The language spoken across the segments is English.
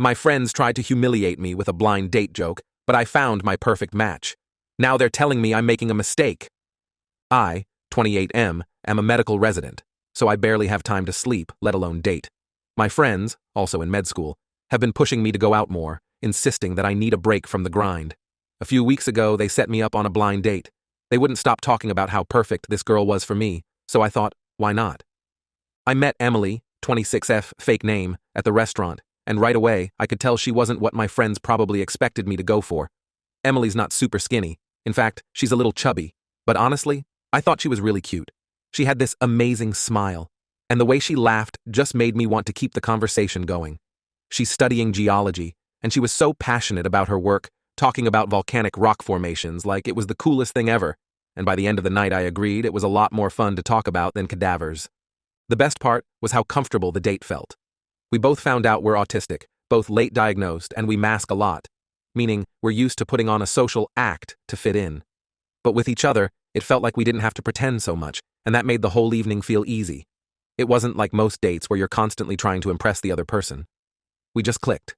My friends tried to humiliate me with a blind date joke, but I found my perfect match. Now they're telling me I'm making a mistake. I, 28M, am a medical resident, so I barely have time to sleep, let alone date. My friends, also in med school, have been pushing me to go out more, insisting that I need a break from the grind. A few weeks ago, they set me up on a blind date. They wouldn't stop talking about how perfect this girl was for me, so I thought, why not? I met Emily, 26F, fake name, at the restaurant, and right away, I could tell she wasn't what my friends probably expected me to go for. Emily's not super skinny. In fact, she's a little chubby. But honestly, I thought she was really cute. She had this amazing smile, and the way she laughed just made me want to keep the conversation going. She's studying geology, and she was so passionate about her work, talking about volcanic rock formations like it was the coolest thing ever, and by the end of the night I agreed it was a lot more fun to talk about than cadavers. The best part was how comfortable the date felt. We both found out we're autistic, both late diagnosed, and we mask a lot, meaning we're used to putting on a social act to fit in. But with each other, it felt like we didn't have to pretend so much, and that made the whole evening feel easy. It wasn't like most dates where you're constantly trying to impress the other person. We just clicked.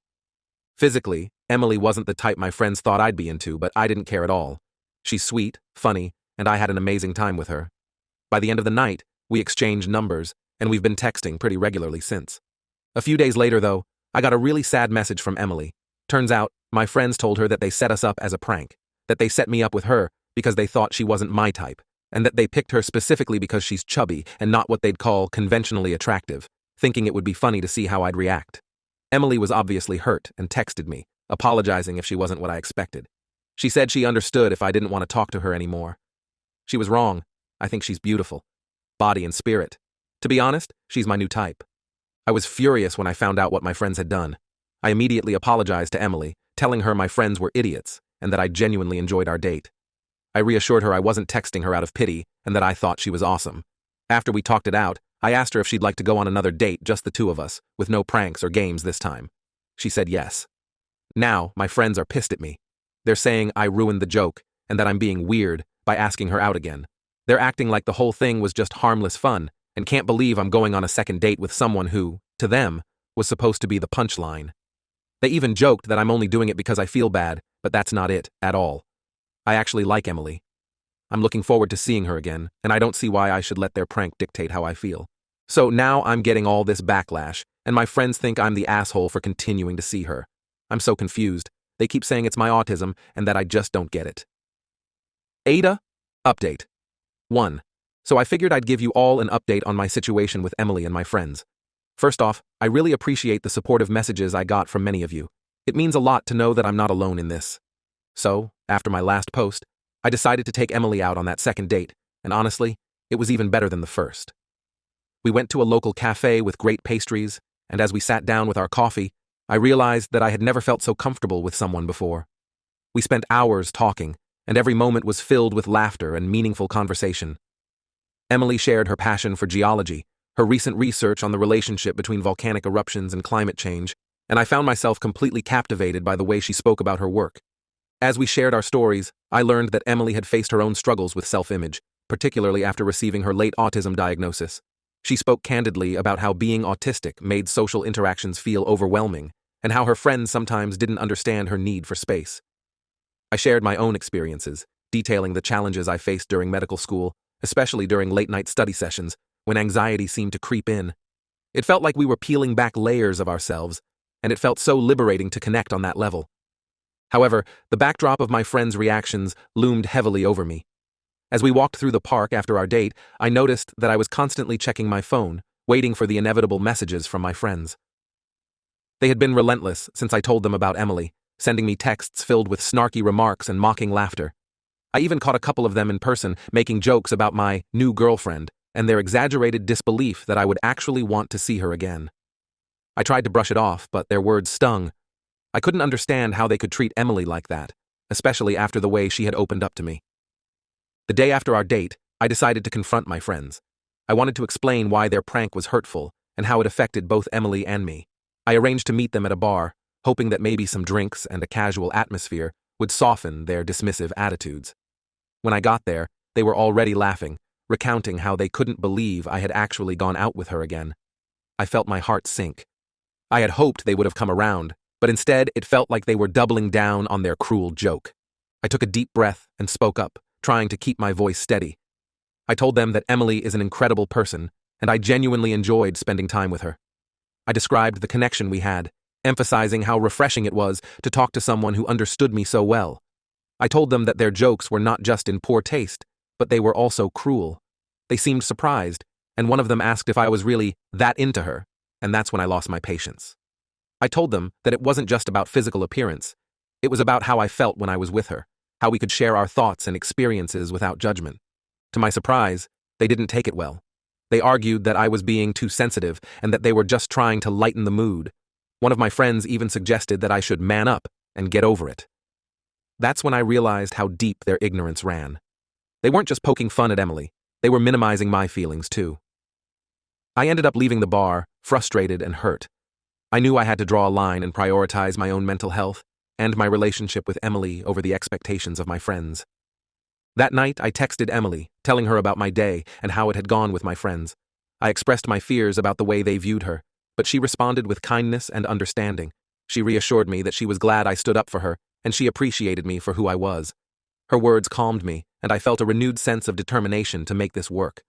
Physically, Emily wasn't the type my friends thought I'd be into, but I didn't care at all. She's sweet, funny, and I had an amazing time with her. By the end of the night, we exchanged numbers, and we've been texting pretty regularly since. A few days later, though, I got a really sad message from Emily. Turns out, my friends told her that they set us up as a prank, that they set me up with her because they thought she wasn't my type, and that they picked her specifically because she's chubby and not what they'd call conventionally attractive, thinking it would be funny to see how I'd react. Emily was obviously hurt and texted me, apologizing if she wasn't what I expected. She said she understood if I didn't want to talk to her anymore. She was wrong. I think she's beautiful. Body and spirit. To be honest, she's my new type. I was furious when I found out what my friends had done. I immediately apologized to Emily, telling her my friends were idiots and that I genuinely enjoyed our date. I reassured her I wasn't texting her out of pity and that I thought she was awesome. After we talked it out, I asked her if she'd like to go on another date, just the two of us, with no pranks or games this time. She said yes. Now, my friends are pissed at me. They're saying I ruined the joke and that I'm being weird by asking her out again. They're acting like the whole thing was just harmless fun and can't believe I'm going on a second date with someone who, to them, was supposed to be the punchline. They even joked that I'm only doing it because I feel bad, but that's not it at all. I actually like Emily. I'm looking forward to seeing her again, and I don't see why I should let their prank dictate how I feel. So now I'm getting all this backlash, and my friends think I'm the asshole for continuing to see her. I'm so confused. They keep saying it's my autism and that I just don't get it. Ada, update. 1. So I figured I'd give you all an update on my situation with Emily and my friends. First off, I really appreciate the supportive messages I got from many of you. It means a lot to know that I'm not alone in this. So, after my last post, I decided to take Emily out on that second date, and honestly, it was even better than the first. We went to a local cafe with great pastries, and as we sat down with our coffee, I realized that I had never felt so comfortable with someone before. We spent hours talking, and every moment was filled with laughter and meaningful conversation. Emily shared her passion for geology, her recent research on the relationship between volcanic eruptions and climate change, and I found myself completely captivated by the way she spoke about her work. As we shared our stories, I learned that Emily had faced her own struggles with self-image, particularly after receiving her late autism diagnosis. She spoke candidly about how being autistic made social interactions feel overwhelming, and how her friends sometimes didn't understand her need for space. I shared my own experiences, detailing the challenges I faced during medical school, especially during late-night study sessions, when anxiety seemed to creep in. It felt like we were peeling back layers of ourselves, and it felt so liberating to connect on that level. However, the backdrop of my friends' reactions loomed heavily over me. As we walked through the park after our date, I noticed that I was constantly checking my phone, waiting for the inevitable messages from my friends. They had been relentless since I told them about Emily, sending me texts filled with snarky remarks and mocking laughter. I even caught a couple of them in person making jokes about my new girlfriend and their exaggerated disbelief that I would actually want to see her again. I tried to brush it off, but their words stung. I couldn't understand how they could treat Emily like that, especially after the way she had opened up to me. The day after our date, I decided to confront my friends. I wanted to explain why their prank was hurtful and how it affected both Emily and me. I arranged to meet them at a bar, hoping that maybe some drinks and a casual atmosphere would soften their dismissive attitudes. When I got there, they were already laughing, recounting how they couldn't believe I had actually gone out with her again. I felt my heart sink. I had hoped they would have come around, but instead it felt like they were doubling down on their cruel joke. I took a deep breath and spoke up, trying to keep my voice steady. I told them that Emily is an incredible person, and I genuinely enjoyed spending time with her. I described the connection we had, emphasizing how refreshing it was to talk to someone who understood me so well. I told them that their jokes were not just in poor taste, but they were also cruel. They seemed surprised, and one of them asked if I was really that into her, and that's when I lost my patience. I told them that it wasn't just about physical appearance. It was about how I felt when I was with her, how we could share our thoughts and experiences without judgment. To my surprise, they didn't take it well. They argued that I was being too sensitive and that they were just trying to lighten the mood. One of my friends even suggested that I should man up and get over it. That's when I realized how deep their ignorance ran. They weren't just poking fun at Emily, they were minimizing my feelings too. I ended up leaving the bar, frustrated and hurt. I knew I had to draw a line and prioritize my own mental health and my relationship with Emily over the expectations of my friends. That night, I texted Emily, telling her about my day and how it had gone with my friends. I expressed my fears about the way they viewed her, but she responded with kindness and understanding. She reassured me that she was glad I stood up for her, and she appreciated me for who I was. Her words calmed me, and I felt a renewed sense of determination to make this work.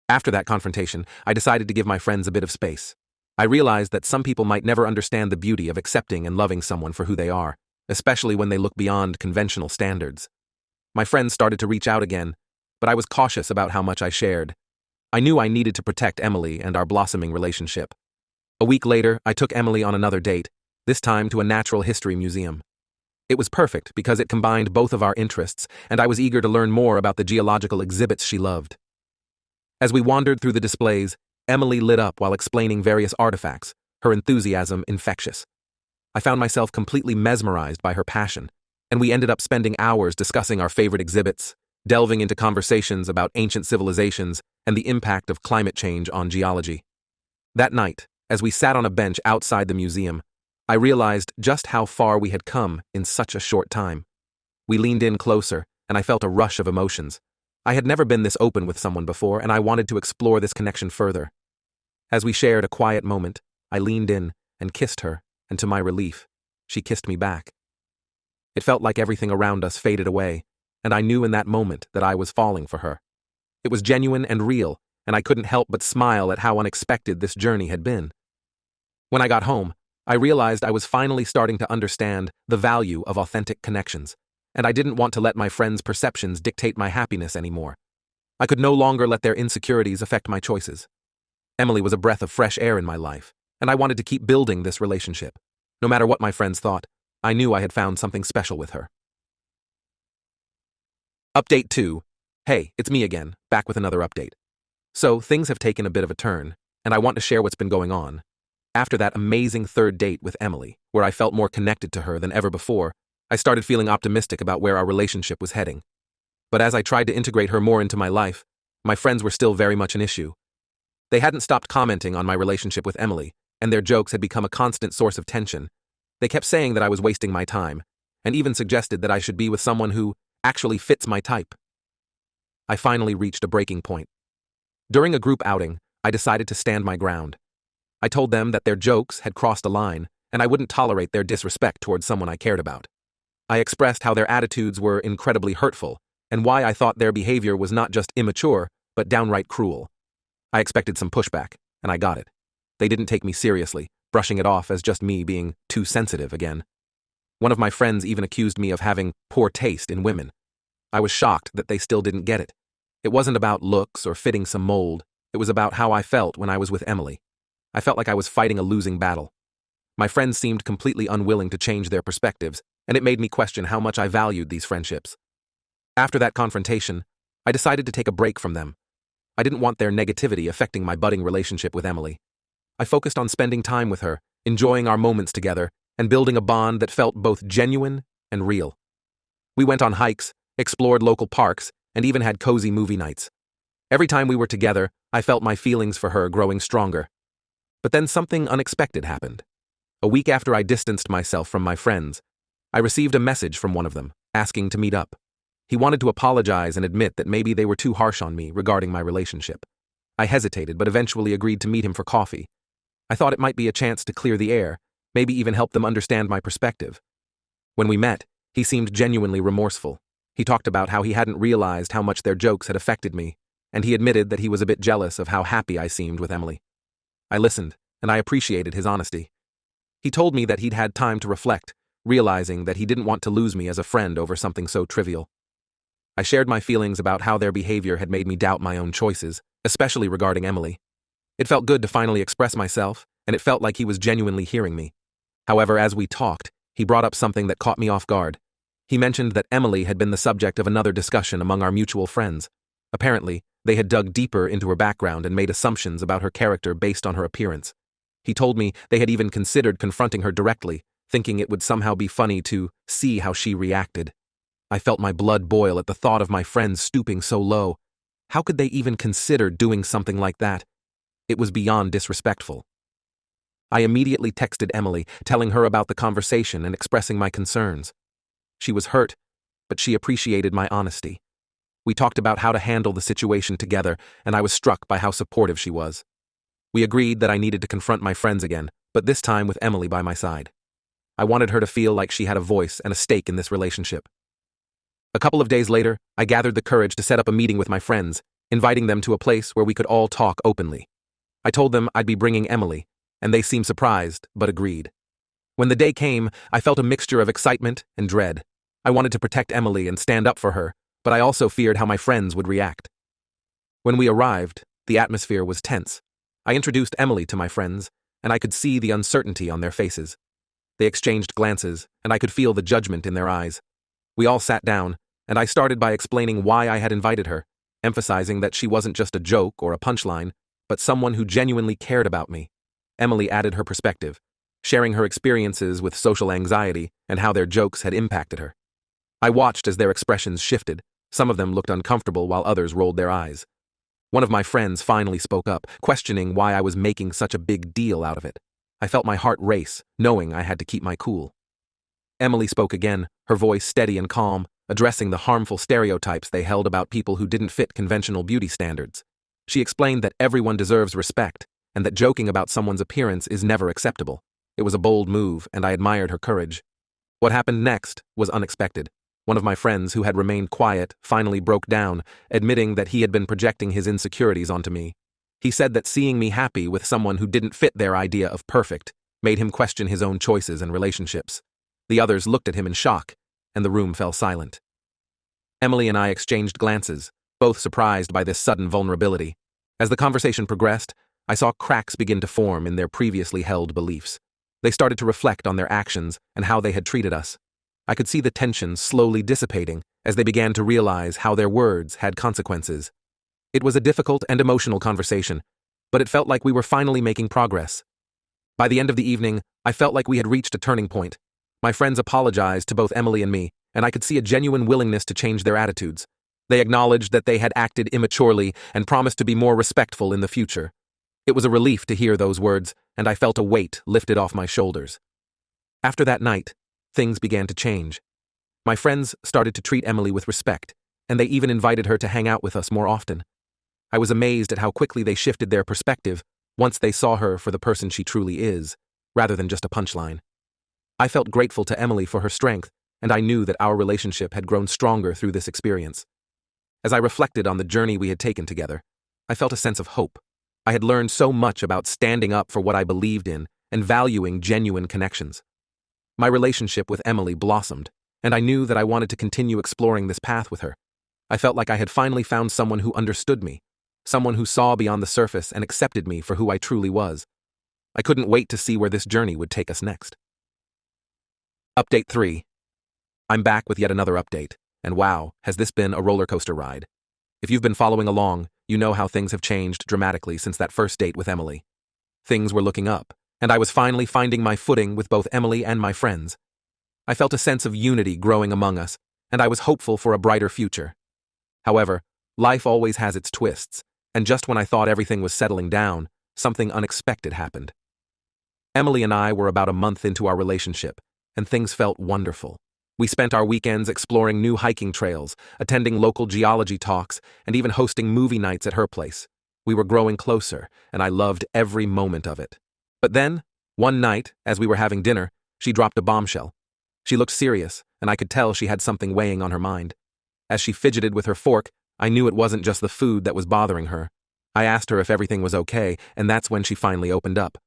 After that confrontation, I decided to give my friends a bit of space. I realized that some people might never understand the beauty of accepting and loving someone for who they are, especially when they look beyond conventional standards. My friends started to reach out again, but I was cautious about how much I shared. I knew I needed to protect Emily and our blossoming relationship. A week later, I took Emily on another date, this time to a natural history museum. It was perfect because it combined both of our interests, and I was eager to learn more about the geological exhibits she loved. As we wandered through the displays, Emily lit up while explaining various artifacts, her enthusiasm infectious. I found myself completely mesmerized by her passion, and we ended up spending hours discussing our favorite exhibits, delving into conversations about ancient civilizations and the impact of climate change on geology. That night, as we sat on a bench outside the museum, I realized just how far we had come in such a short time. We leaned in closer, and I felt a rush of emotions. I had never been this open with someone before, and I wanted to explore this connection further. As we shared a quiet moment, I leaned in and kissed her, and to my relief, she kissed me back. It felt like everything around us faded away, and I knew in that moment that I was falling for her. It was genuine and real, and I couldn't help but smile at how unexpected this journey had been. When I got home, I realized I was finally starting to understand the value of authentic connections, and I didn't want to let my friends' perceptions dictate my happiness anymore. I could no longer let their insecurities affect my choices. Emily was a breath of fresh air in my life, and I wanted to keep building this relationship. No matter what my friends thought, I knew I had found something special with her. Update 2. Hey, it's me again, back with another update. So, things have taken a bit of a turn, and I want to share what's been going on. After that amazing third date with Emily, where I felt more connected to her than ever before, I started feeling optimistic about where our relationship was heading. But as I tried to integrate her more into my life, my friends were still very much an issue. They hadn't stopped commenting on my relationship with Emily, and their jokes had become a constant source of tension. They kept saying that I was wasting my time, and even suggested that I should be with someone who actually fits my type. I finally reached a breaking point. During a group outing, I decided to stand my ground. I told them that their jokes had crossed a line, and I wouldn't tolerate their disrespect towards someone I cared about. I expressed how their attitudes were incredibly hurtful, and why I thought their behavior was not just immature, but downright cruel. I expected some pushback, and I got it. They didn't take me seriously, brushing it off as just me being too sensitive again. One of my friends even accused me of having poor taste in women. I was shocked that they still didn't get it. It wasn't about looks or fitting some mold. It was about how I felt when I was with Emily. I felt like I was fighting a losing battle. My friends seemed completely unwilling to change their perspectives, and it made me question how much I valued these friendships. After that confrontation, I decided to take a break from them. I didn't want their negativity affecting my budding relationship with Emily. I focused on spending time with her, enjoying our moments together, and building a bond that felt both genuine and real. We went on hikes, explored local parks, and even had cozy movie nights. Every time we were together, I felt my feelings for her growing stronger. But then something unexpected happened. A week after I distanced myself from my friends, I received a message from one of them, asking to meet up. He wanted to apologize and admit that maybe they were too harsh on me regarding my relationship. I hesitated, but eventually agreed to meet him for coffee. I thought it might be a chance to clear the air, maybe even help them understand my perspective. When we met, he seemed genuinely remorseful. He talked about how he hadn't realized how much their jokes had affected me, and he admitted that he was a bit jealous of how happy I seemed with Emily. I listened, and I appreciated his honesty. He told me that he'd had time to reflect, realizing that he didn't want to lose me as a friend over something so trivial. I shared my feelings about how their behavior had made me doubt my own choices, especially regarding Emily. It felt good to finally express myself, and it felt like he was genuinely hearing me. However, as we talked, he brought up something that caught me off guard. He mentioned that Emily had been the subject of another discussion among our mutual friends. Apparently, they had dug deeper into her background and made assumptions about her character based on her appearance. He told me they had even considered confronting her directly, thinking it would somehow be funny to see how she reacted. I felt my blood boil at the thought of my friends stooping so low. How could they even consider doing something like that? It was beyond disrespectful. I immediately texted Emily, telling her about the conversation and expressing my concerns. She was hurt, but she appreciated my honesty. We talked about how to handle the situation together, and I was struck by how supportive she was. We agreed that I needed to confront my friends again, but this time with Emily by my side. I wanted her to feel like she had a voice and a stake in this relationship. A couple of days later, I gathered the courage to set up a meeting with my friends, inviting them to a place where we could all talk openly. I told them I'd be bringing Emily, and they seemed surprised, but agreed. When the day came, I felt a mixture of excitement and dread. I wanted to protect Emily and stand up for her, but I also feared how my friends would react. When we arrived, the atmosphere was tense. I introduced Emily to my friends, and I could see the uncertainty on their faces. They exchanged glances, and I could feel the judgment in their eyes. We all sat down, and I started by explaining why I had invited her, emphasizing that she wasn't just a joke or a punchline, but someone who genuinely cared about me. Emily added her perspective, sharing her experiences with social anxiety and how their jokes had impacted her. I watched as their expressions shifted. Some of them looked uncomfortable while others rolled their eyes. One of my friends finally spoke up, questioning why I was making such a big deal out of it. I felt my heart race, knowing I had to keep my cool. Emily spoke again, her voice steady and calm, addressing the harmful stereotypes they held about people who didn't fit conventional beauty standards. She explained that everyone deserves respect, and that joking about someone's appearance is never acceptable. It was a bold move, and I admired her courage. What happened next was unexpected. One of my friends, who had remained quiet, finally broke down, admitting that he had been projecting his insecurities onto me. He said that seeing me happy with someone who didn't fit their idea of perfect made him question his own choices and relationships. The others looked at him in shock, and the room fell silent. Emily and I exchanged glances, both surprised by this sudden vulnerability. As the conversation progressed, I saw cracks begin to form in their previously held beliefs. They started to reflect on their actions and how they had treated us. I could see the tension slowly dissipating as they began to realize how their words had consequences. It was a difficult and emotional conversation, but it felt like we were finally making progress. By the end of the evening, I felt like we had reached a turning point. My friends apologized to both Emily and me, and I could see a genuine willingness to change their attitudes. They acknowledged that they had acted immaturely and promised to be more respectful in the future. It was a relief to hear those words, and I felt a weight lifted off my shoulders. After that night, things began to change. My friends started to treat Emily with respect, and they even invited her to hang out with us more often. I was amazed at how quickly they shifted their perspective once they saw her for the person she truly is, rather than just a punchline. I felt grateful to Emily for her strength, and I knew that our relationship had grown stronger through this experience. As I reflected on the journey we had taken together, I felt a sense of hope. I had learned so much about standing up for what I believed in and valuing genuine connections. My relationship with Emily blossomed, and I knew that I wanted to continue exploring this path with her. I felt like I had finally found someone who understood me, someone who saw beyond the surface and accepted me for who I truly was. I couldn't wait to see where this journey would take us next. Update 3. I'm back with yet another update, and wow, has this been a roller coaster ride. If you've been following along, you know how things have changed dramatically since that first date with Emily. Things were looking up, and I was finally finding my footing with both Emily and my friends. I felt a sense of unity growing among us, and I was hopeful for a brighter future. However, life always has its twists, and just when I thought everything was settling down, something unexpected happened. Emily and I were about a month into our relationship, and things felt wonderful. We spent our weekends exploring new hiking trails, attending local geology talks, and even hosting movie nights at her place. We were growing closer, and I loved every moment of it. But then, One night, as we were having dinner, she dropped a bombshell. She looked serious, and I could tell she had something weighing on her mind. As she fidgeted with her fork, I knew it wasn't just the food that was bothering her. I asked her if everything was okay, and that's when she finally opened up.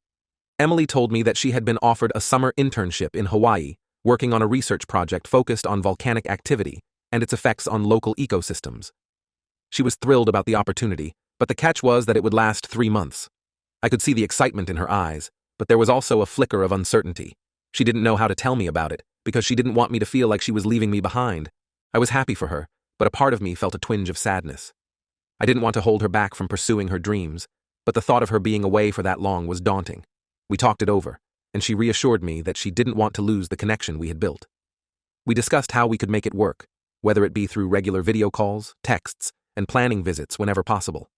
Emily told me that she had been offered a summer internship in Hawaii, working on a research project focused on volcanic activity and its effects on local ecosystems. She was thrilled about the opportunity, but the catch was that it would last 3 months. I could see the excitement in her eyes, but there was also a flicker of uncertainty. She didn't know how to tell me about it, because she didn't want me to feel like she was leaving me behind. I was happy for her, but a part of me felt a twinge of sadness. I didn't want to hold her back from pursuing her dreams, but the thought of her being away for that long was daunting. We talked it over, and she reassured me that she didn't want to lose the connection we had built. We discussed how we could make it work, whether it be through regular video calls, texts, and planning visits whenever possible.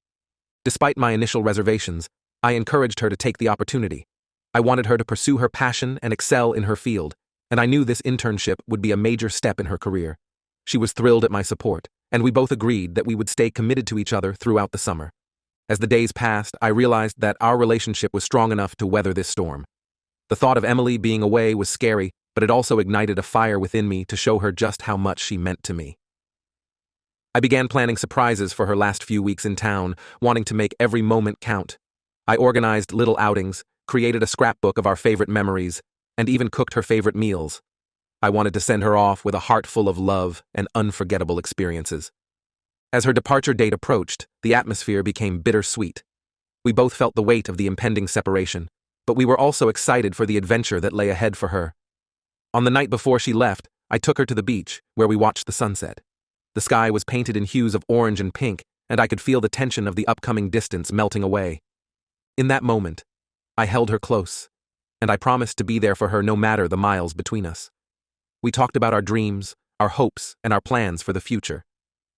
Despite my initial reservations, I encouraged her to take the opportunity. I wanted her to pursue her passion and excel in her field, and I knew this internship would be a major step in her career. She was thrilled at my support, and we both agreed that we would stay committed to each other throughout the summer. As the days passed, I realized that our relationship was strong enough to weather this storm. The thought of Emily being away was scary, but it also ignited a fire within me to show her just how much she meant to me. I began planning surprises for her last few weeks in town, wanting to make every moment count. I organized little outings, created a scrapbook of our favorite memories, and even cooked her favorite meals. I wanted to send her off with a heart full of love and unforgettable experiences. As her departure date approached, the atmosphere became bittersweet. We both felt the weight of the impending separation, but we were also excited for the adventure that lay ahead for her. On the night before she left, I took her to the beach, where we watched the sunset. The sky was painted in hues of orange and pink, and I could feel the tension of the upcoming distance melting away. In that moment, I held her close, and I promised to be there for her no matter the miles between us. We talked about our dreams, our hopes, and our plans for the future.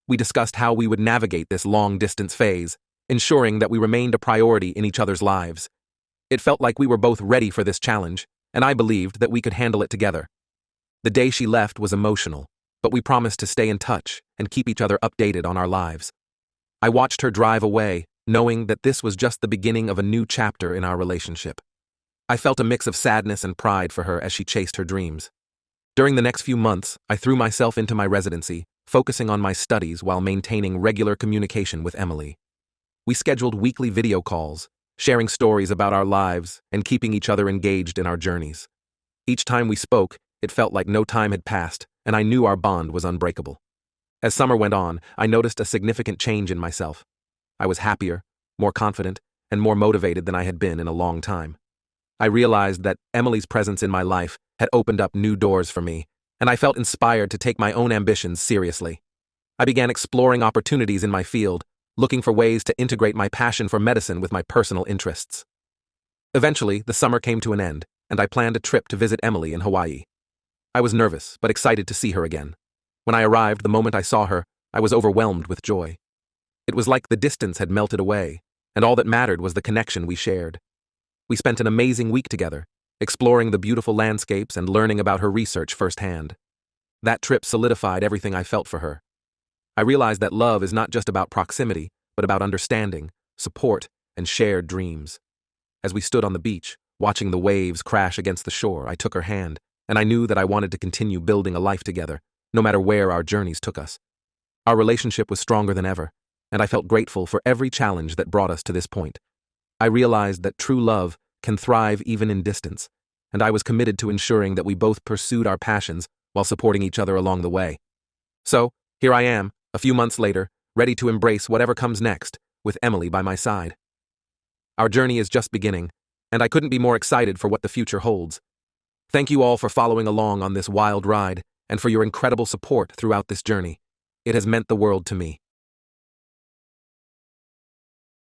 We discussed how we would navigate this long-distance phase, ensuring that we remained a priority in each other's lives. It felt like we were both ready for this challenge, and I believed that we could handle it together. The day she left was emotional, but we promised to stay in touch and keep each other updated on our lives. I watched her drive away, knowing that this was just the beginning of a new chapter in our relationship. I felt a mix of sadness and pride for her as she chased her dreams. During the next few months, I threw myself into my residency, focusing on my studies while maintaining regular communication with Emily. We scheduled weekly video calls, sharing stories about our lives and keeping each other engaged in our journeys. Each time we spoke, it felt like no time had passed, and I knew our bond was unbreakable. As summer went on, I noticed a significant change in myself. I was happier, more confident, and more motivated than I had been in a long time. I realized that Emily's presence in my life had opened up new doors for me, and I felt inspired to take my own ambitions seriously. I began exploring opportunities in my field, looking for ways to integrate my passion for medicine with my personal interests. Eventually, the summer came to an end, and I planned a trip to visit Emily in Hawaii. I was nervous, but excited to see her again. When I arrived, the moment I saw her, I was overwhelmed with joy. It was like the distance had melted away, and all that mattered was the connection we shared. We spent an amazing week together, exploring the beautiful landscapes and learning about her research firsthand. That trip solidified everything I felt for her. I realized that love is not just about proximity, but about understanding, support, and shared dreams. As we stood on the beach, watching the waves crash against the shore, I took her hand, and I knew that I wanted to continue building a life together, no matter where our journeys took us. Our relationship was stronger than ever, and I felt grateful for every challenge that brought us to this point. I realized that true love can thrive even in distance, and I was committed to ensuring that we both pursued our passions while supporting each other along the way. So, here I am, a few months later, ready to embrace whatever comes next, with Emily by my side. Our journey is just beginning, and I couldn't be more excited for what the future holds. Thank you all for following along on this wild ride, and for your incredible support throughout this journey. It has meant the world to me.